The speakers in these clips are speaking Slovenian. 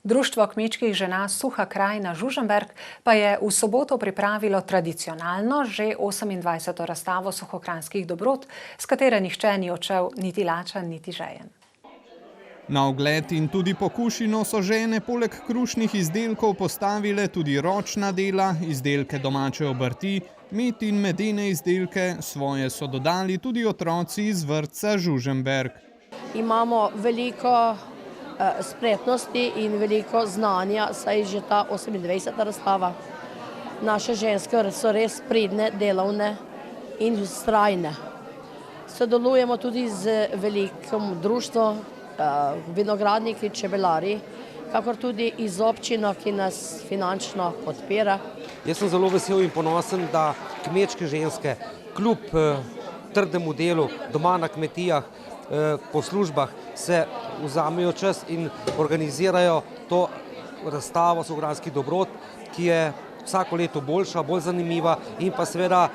Društvo kmečkih žena Suha krajina Žužemberk pa je v soboto pripravilo tradicionalno, že 28. razstavo suhokranjskih dobrot, s katere nihče ni odšel niti lačen, niti žejen. Na ogled in tudi pokušino so žene poleg krušnih izdelkov postavile tudi ročna dela, izdelke domače obrti, med in medene izdelke, svoje so dodali tudi otroci iz vrtca Žužemberk. Imamo veliko spretnosti in veliko znanja, saj je že ta 28. razstava. Naše ženske so res pridne, delovne in vztrajne. Sodelujemo tudi z velikim društvom, vinogradniki, čebelari, kakor tudi iz občina, ki nas finančno podpira. Jaz sem zelo vesel in ponosen, da kmečke ženske kljub trdemu delu doma na kmetijah, po službah se vzamejo čas in organizirajo to razstavo suhokranjskih dobrot, ki je vsako leto boljša, bolj zanimiva in pa seveda,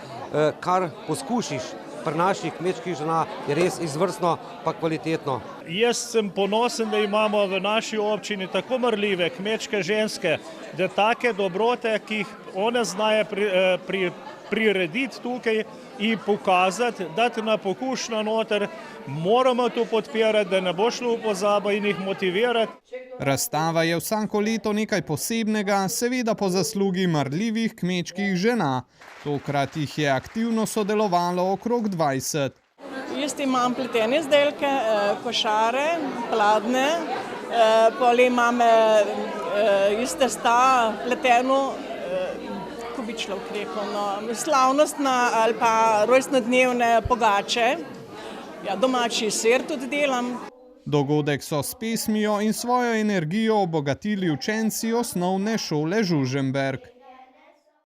kar poskušiš pri naših kmečkih ženah, je res izvrstno pa kvalitetno. Jaz sem ponosen, da imamo v naši občini tako marljive kmečke ženske, da take dobrote, ki jih one znajo prirediti tukaj in pokazati, dati na pokušnjo noter, moramo to podpirati, da ne bo šlo v pozabo in jih motivirati. Razstava je vsako leto nekaj posebnega, seveda po zaslugi marljivih kmečkih žena. Tokrat jih je aktivno sodelovalo okrog 20. Jaz imam pletene izdelke, košare, pladne, pol imam iz testa pleteno, kako bi človek rekel, slavnostna ali pa rojstnodnevne pogače. Ja, domači sir tudi delam. Dogodek so s pesmijo in svojo energijo obogatili učenci osnovne šole Žužemberk.